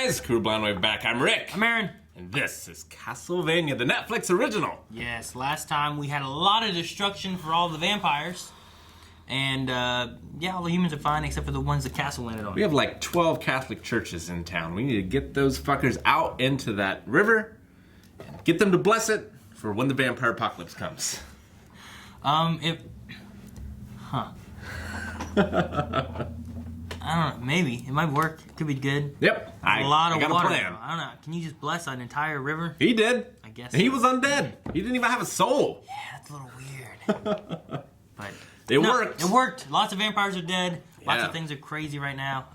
guys? Crew Blind Wave back. I'm Rick. I'm Aaron. And this is Castlevania, the Netflix original. Yes, last time we had a lot of destruction for all the vampires. And, yeah, all the humans are fine except for the ones the castle landed on. We have like 12 Catholic churches in town. We need to get those fuckers out into that river and get them to bless it for when the vampire apocalypse comes. I don't know, maybe. It might work. It could be good. Yep. A lot of I got water. a plan. I don't know. Can you just bless an entire river? He did. I guess. And he was undead. He didn't even have a soul. Yeah, that's a little weird. But It worked. It worked. Lots of vampires are dead. Lots Yeah. of things are crazy right now.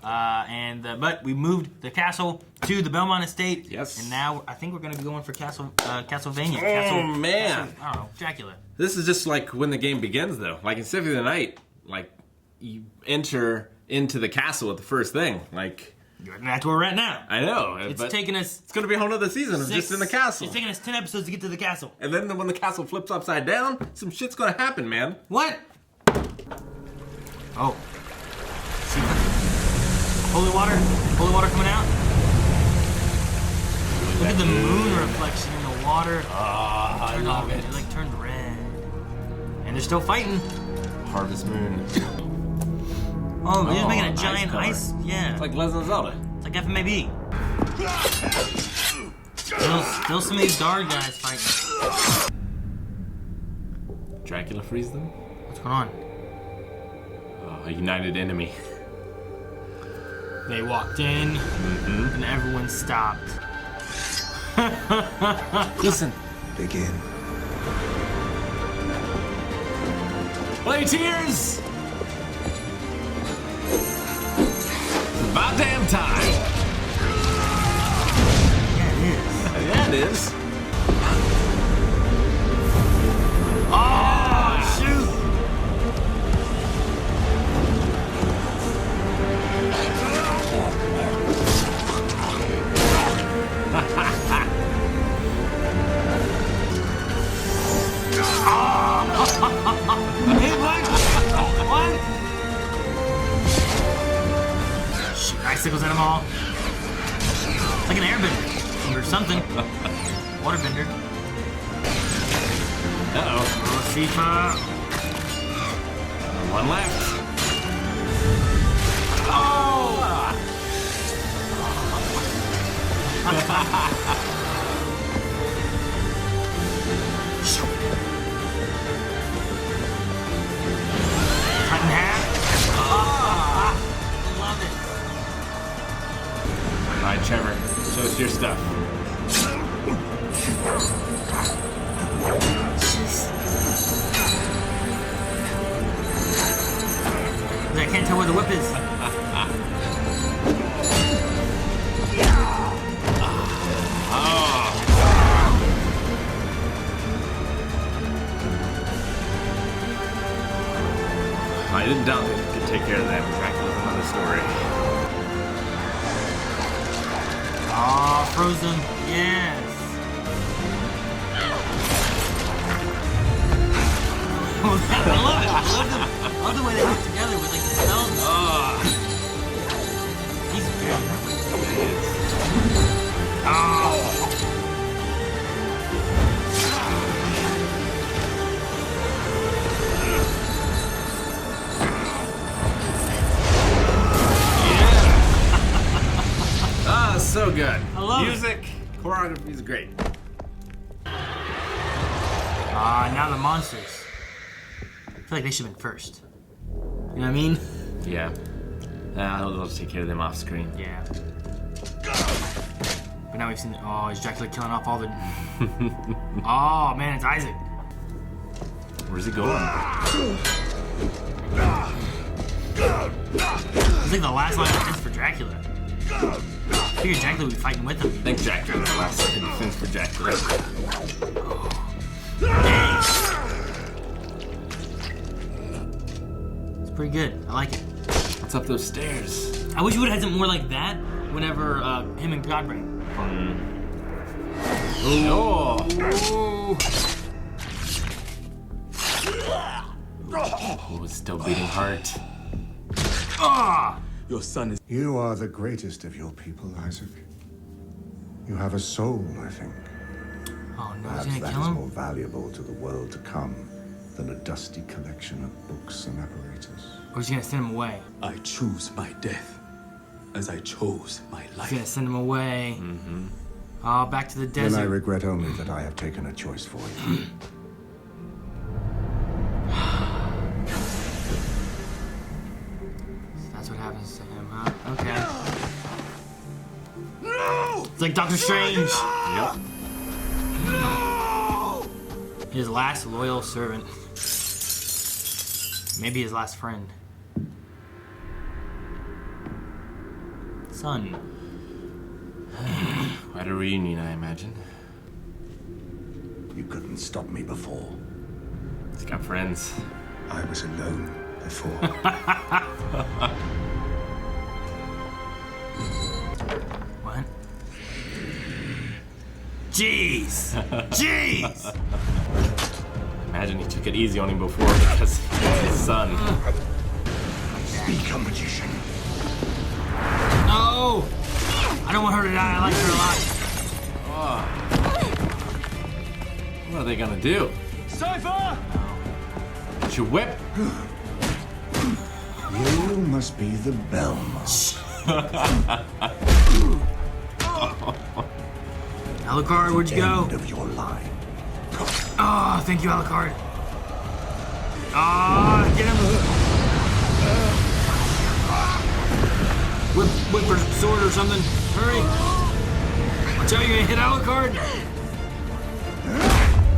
But we moved the castle to the Belmont Estate. Yes. And now I think we're going to be going for Castlevania. Man. I don't know. Dracula. This is just like when the game begins, though. Like in Symphony of the Night, like you enter into the castle with the first thing. Like That's where we're at now. I know. It's but taking us. It's going to be a whole other season of just in the castle. It's taking us 10 episodes to get to the castle. And then when the castle flips upside down, some shit's going to happen, man. What? Oh. Holy water? Holy water coming out? Look at the moon reflection in the water. I love it. It like turned red. And they're still fighting. Harvest Moon. Oh, they're just making a ice giant color. ice. Yeah. It's like Legend of Zelda. It's like FMAB. Still some of these guard guys fighting. Dracula frees them? What's going on? Oh, a united enemy. They walked in, and everyone stopped. Listen. Begin. Play tears! About damn time! Yeah, it is. Yeah, it is. Oh, shoot! Hey, what? What? Shoot icicles at them all. It's like an airbender or something. Waterbender. Uh-oh. Oh, FIFA. One left. Cut in half. Love it. All right, Trevor. Show us your stuff. I can't tell where the whip is. I didn't doubt that you could take care of that. Dracula's another story. Oh, frozen. Yes. I love it. I love the way they work together with like the spells. He's good. Oh. So good. I love Music, choreography is great. Now the monsters. I feel like they should have been first. You know what I mean? Yeah. I'll just take care of them off screen. Yeah. But now we've seen. Oh, is Dracula killing off all the? Oh man, it's Isaac. Where's he going? It's like the last line of defense for Dracula. I figured Dracula would be fighting with him. I think Dracula's the last second defense for Dracula. It's pretty good. I like it. What's up those stairs? I wish we would have had something more like that whenever him and Godbrain. Oh! He was still beating heart. Ah! Your son is... You are the greatest of your people, Isaac. You have a soul, I think. Oh no, Perhaps he's that gonna is kill him? more valuable to the world to come than a dusty collection of books and apparatus. Or he's gonna send him away? I choose my death as I chose my He's life. gonna send him away. Oh, back to the desert. Then I regret only that I have taken a choice for you. That's what happens to him, huh? Okay. No! It's like Doctor Strange. Yep. His last loyal servant. Maybe his last friend. Son. Quite a reunion, I imagine. You couldn't stop me before. He's got friends. I was alone before. What? Jeez! Jeez! Imagine he took it easy on him before because he's his son. Speak, a magician. No! I don't want her to die. I like her a lot. What are they gonna do? Cypher! Get your whip. You must be the Belmont. Alucard, where'd you go? End of your line. Oh, thank you, Alucard. Ah, get him! Whip her sword or something. Hurry! Watch out, you're gonna hit Alucard.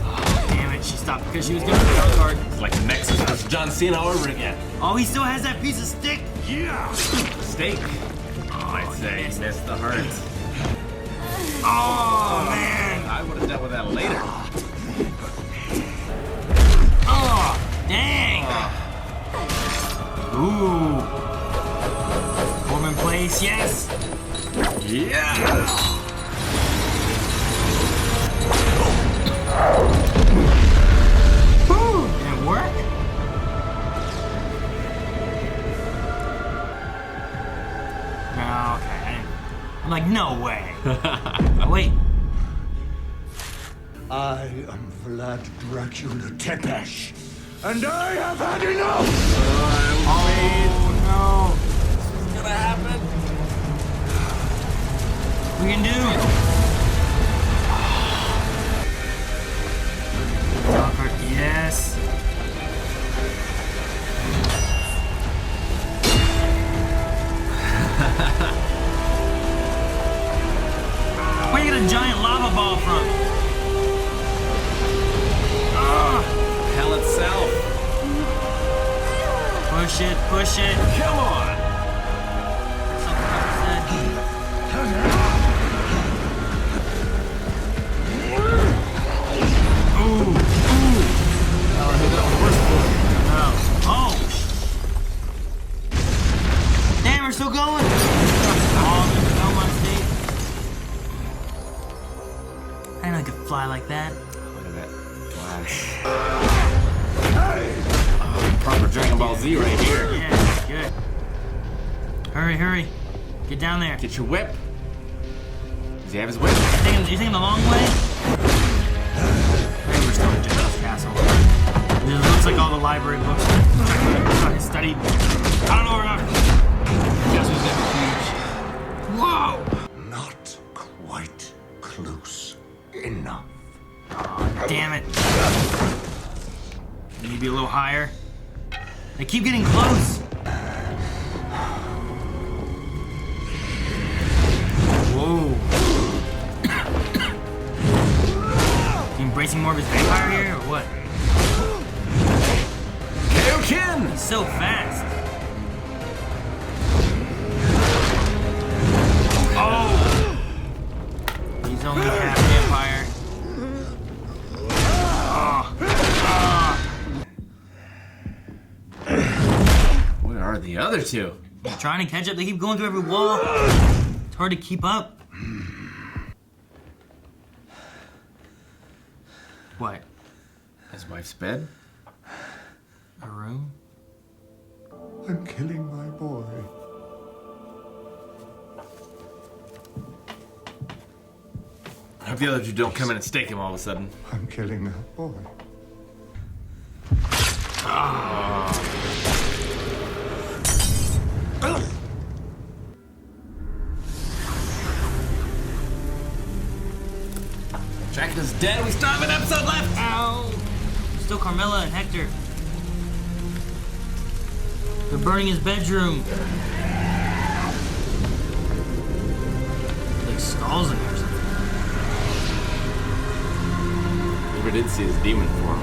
Oh, damn it, she stopped because she was gonna hit Alucard. It's like Nexus versus John Cena all over again. Oh, he still has that piece of stick. Steak. I'd say he missed the heart. Oh man! I would have dealt with that later. Oh, dang! Ooh. Form in place, yes. Yeah. Whew. Did it work? No, okay. I'm like, no way. Oh, wait. I am Vlad Dracula Tepesh, and I have had enough! Oh, no. What's gonna happen? We can do. Yes. Where you get a giant lava ball from? Hell itself. Push it, push it. Come on. Damn, we're still going. Oh, I didn't know I could fly like that. Look at that glass. Oh, proper Dragon Ball Z right here. Yeah, good. Hurry, hurry. Get down there. Get your whip. Does he have his whip? You thinking the long way? Maybe we're still in General's Castle. It looks like all the library books I studied. I don't know where I'm. Castle's never huge. Whoa! Not quite close enough. Damn it. Maybe a little higher. They keep getting close. Whoa. Embracing more of his vampire here, or what? Kaioken! He's so fast. Oh! He's only half vampire. Where are the other two? They're trying to catch up. They keep going through every wall. It's hard to keep up. What? His wife's bed? A room? I'm killing my boy. I hope the other two don't come in and stake him all of a sudden. I'm killing that boy. Dracula's dead. We still have an episode left. Ow! Still Carmilla and Hector. They're burning his bedroom. Like skulls in there or something. Never did see his demon form.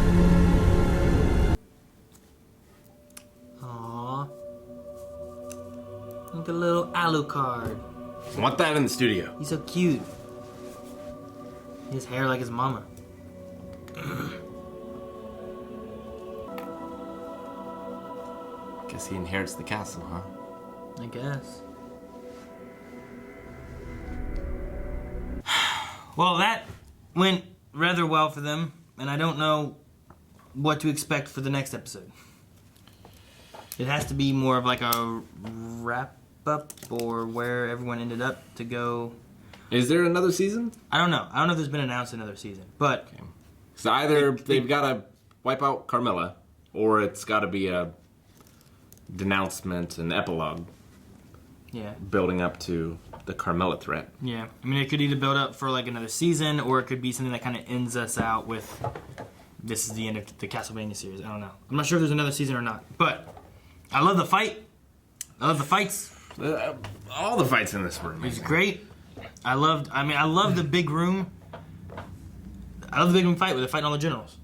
Aww. Like a little Alucard. I want that in the studio. He's so cute. His hair like his mama. Guess he inherits the castle, huh? I guess. Well, that went rather well for them, and I don't know what to expect for the next episode. It has to be more of like a wrap-up, or where everyone ended up to go. Is there another season? I don't know. I don't know if there's been announced another season, but... Okay. So either they've got to wipe out Carmilla, or it's got to be a denouncement and epilogue. Yeah. Building up to the Carmilla threat. Yeah. I mean, it could either build up for like another season, or it could be something that kind of ends us out with, this is the end of the Castlevania series. I don't know. I'm not sure if there's another season or not, but I love the fight. I love the fights. All the fights in this were amazing. It was great. I love the big room. I love the big room fight where they're fighting all the generals.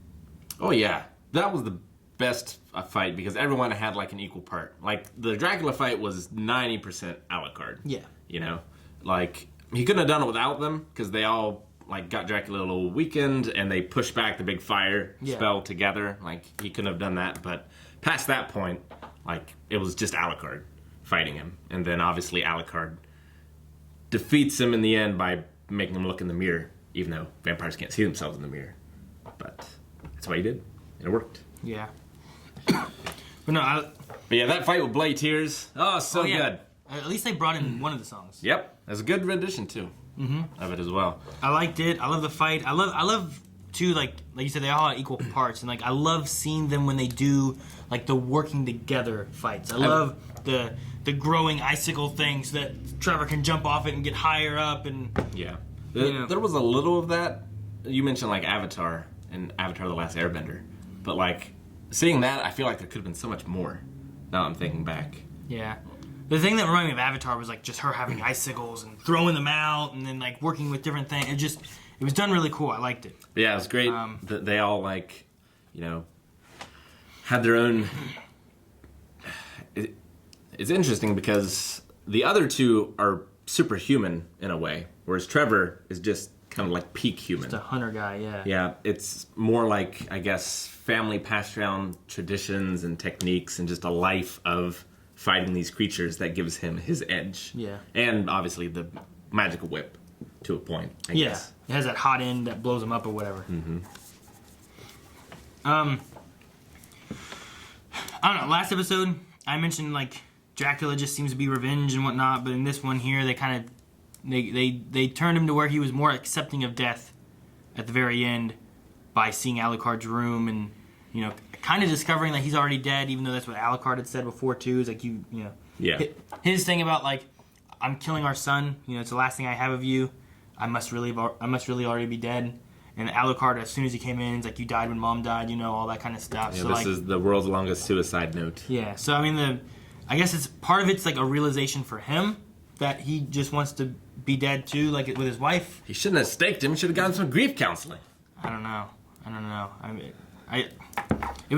Oh yeah, that was the best fight because everyone had like an equal part. Like the Dracula fight was 90% Alucard. Yeah. You know, like he couldn't have done it without them because they all like got Dracula a little weakened and they pushed back the big fire spell together. Like he couldn't have done that, but past that point, like it was just Alucard fighting him, and then obviously Alucard defeats him in the end by making him look in the mirror, even though vampires can't see themselves in the mirror. But that's what he did. It worked. Yeah. But no, But yeah, that fight with Bloody Tears. Oh, so good. At least they brought in one of the songs. Yep. That's a good rendition, too, of it as well. I liked it. I love the fight. I love too, like you said, they all have equal parts. And, like, I love seeing them when they do, like, the working together fights. I love the growing icicle things that Trevor can jump off it and get higher up. And Yeah. You know. There was a little of that. You mentioned, like, Avatar and Avatar The Last Airbender. But, like, seeing that, I feel like there could have been so much more now I'm thinking back. yeah. The thing that reminded me of Avatar was, like, just her having icicles and throwing them out and then, like, working with different things. It was done really cool. I liked it. But yeah, it was great that they all, like, you know, had their own... It's interesting because the other two are superhuman in a way, whereas Trevor is just kind of like peak human. Just a hunter guy, yeah. Yeah, it's more like, I guess, family passed down traditions and techniques and just a life of fighting these creatures that gives him his edge. Yeah. And obviously the magical whip to a point, I guess. It has that hot end that blows him up or whatever. Mm-hmm. I don't know. Last episode, I mentioned like Dracula just seems to be revenge and whatnot, but in this one here, they kind of they turned him to where he was more accepting of death at the very end by seeing Alucard's room and kind of discovering that he's already dead, even though that's what Alucard had said before too. Is like Yeah. His thing about like I'm killing our son. It's the last thing I have of you. I must really already be dead. And Alucard, as soon as he came in, he's like, you died when Mom died, all that kind of stuff. Yeah, so, this is the world's longest suicide note. Yeah, so I mean, I guess it's part of it's like a realization for him that he just wants to be dead too, like with his wife. He shouldn't have staked him. He should have gotten some grief counseling. I don't know. I mean, it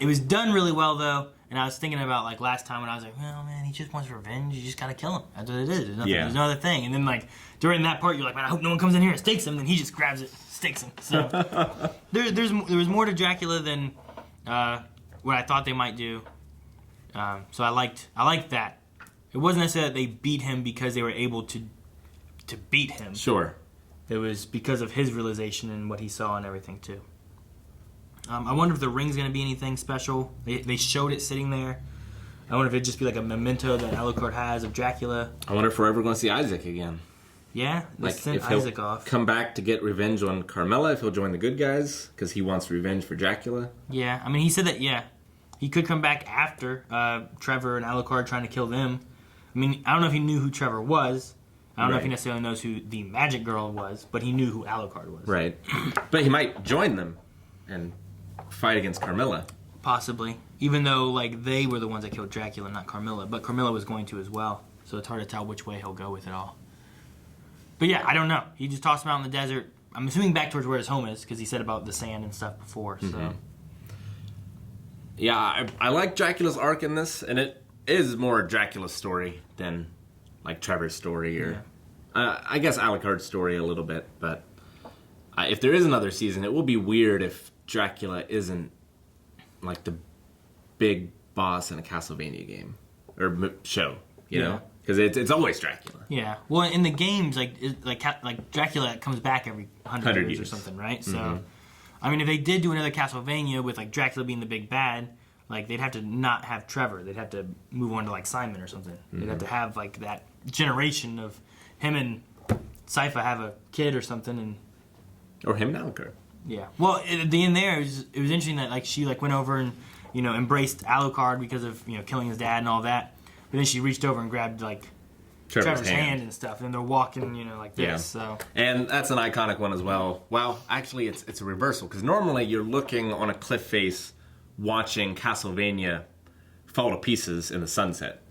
was done really well though, and I was thinking about like last time when I was like, well, man, he just wants revenge. You just gotta kill him. That's what it is. There's no other thing. And then like during that part, you're like, man, I hope no one comes in here and stakes him. And then he just grabs it, stakes him. So there was more to Dracula than what I thought they might do. So I liked that. It wasn't necessarily that they beat him because they were able to beat him. Sure. It was because of his realization and what he saw and everything too. I wonder if the ring's going to be anything special. They showed it sitting there. I wonder if it'd just be like a memento that Alucard has of Dracula. I wonder if we're ever going to see Isaac again. Yeah, they sent if he'll Isaac off. come back to get revenge on Carmilla, if he'll join the good guys, because he wants revenge for Dracula. Yeah, I mean, he said that, he could come back after Trevor and Alucard trying to kill them. I mean, I don't know if he knew who Trevor was. I don't know if he necessarily knows who the magic girl was, but he knew who Alucard was. Right. But he might join them and fight against Carmilla. Possibly. Even though, like, they were the ones that killed Dracula, not Carmilla. But Carmilla was going to as well. So it's hard to tell which way he'll go with it all. But yeah, I don't know. He just tossed him out in the desert. I'm assuming back towards where his home is, because he said about the sand and stuff before. So. Yeah, I like Dracula's arc in this, and it is more Dracula's story than, like, Trevor's story or, I guess, Alucard's story a little bit. But if there is another season, it will be weird if Dracula isn't, like, the big boss in a Castlevania game or show, you know? Because it's always Dracula. Yeah. Well, in the games, like Dracula comes back every 100 years or something, right? So, I mean, if they did do another Castlevania with, like, Dracula being the big bad, like, they'd have to not have Trevor. They'd have to move on to, like, Simon or something. They'd have to have, like, that generation of him and Sypha have a kid or something. And or him and Alucard. Yeah. Well, at the end there, it was interesting that, like, she, like, went over and, you know, embraced Alucard because of, you know, killing his dad and all that. But then she reached over and grabbed, like, Trevor's hand and stuff. And they're walking, you know, like this. Yeah. So. And that's an iconic one as well. Well, actually, it's a reversal. Because normally you're looking on a cliff face watching Castlevania fall to pieces in the sunset.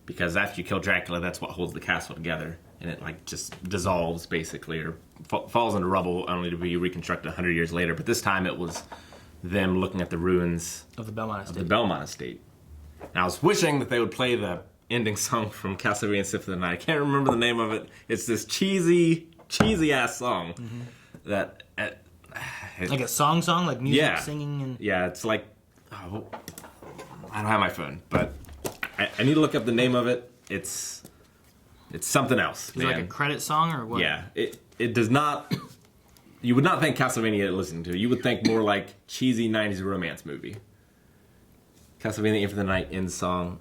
Because after you kill Dracula, that's what holds the castle together. And it, like, just dissolves, basically, or falls into rubble, only to be reconstructed 100 years later. But this time it was them looking at the ruins of the Belmont Estate. And I was wishing that they would play the ending song from Castlevania Symphony of the Night. I can't remember the name of it. It's this cheesy-ass song that... like a song, like music, singing? And... Yeah, it's like... Oh, I don't have my phone, but I need to look up the name of it. It's something else. Is it like a credit song or what? Yeah, it does not... You would not think Castlevania to listen to. You would think more like cheesy 90s romance movie. Castlevania For the Night end song.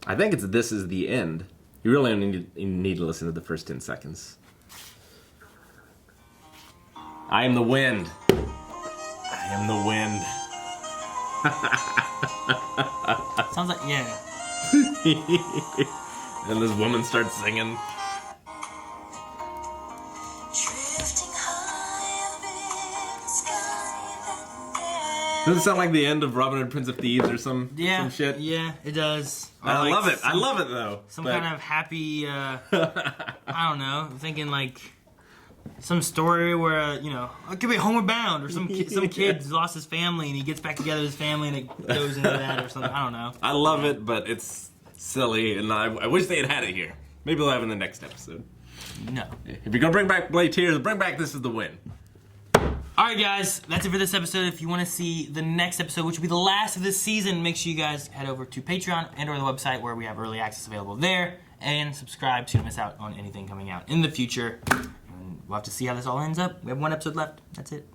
I think it's This Is the End. You really only need to listen to the first 10 seconds. I am the wind. I am the wind. Sounds like, yeah. And this woman starts singing. Does it sound like the end of Robin Hood, Prince of Thieves or some shit? Yeah, it does. I love it. I love it, though. Some kind of happy, I don't know, I'm thinking like some story where, you know, it could be Homeward Bound or some kid lost his family and he gets back together with his family and it goes into that or something. I don't know. I love it, but it's silly, and I wish they had it here. Maybe they'll have it in the next episode. No. If you're going to bring back Blade Tears, bring back This Is the Win. Alright guys, that's it for this episode. If you want to see the next episode, which will be the last of this season, make sure you guys head over to Patreon and or the website where we have early access available there, and subscribe so you don't miss out on anything coming out in the future. And we'll have to see how this all ends up. We have one episode left. That's it.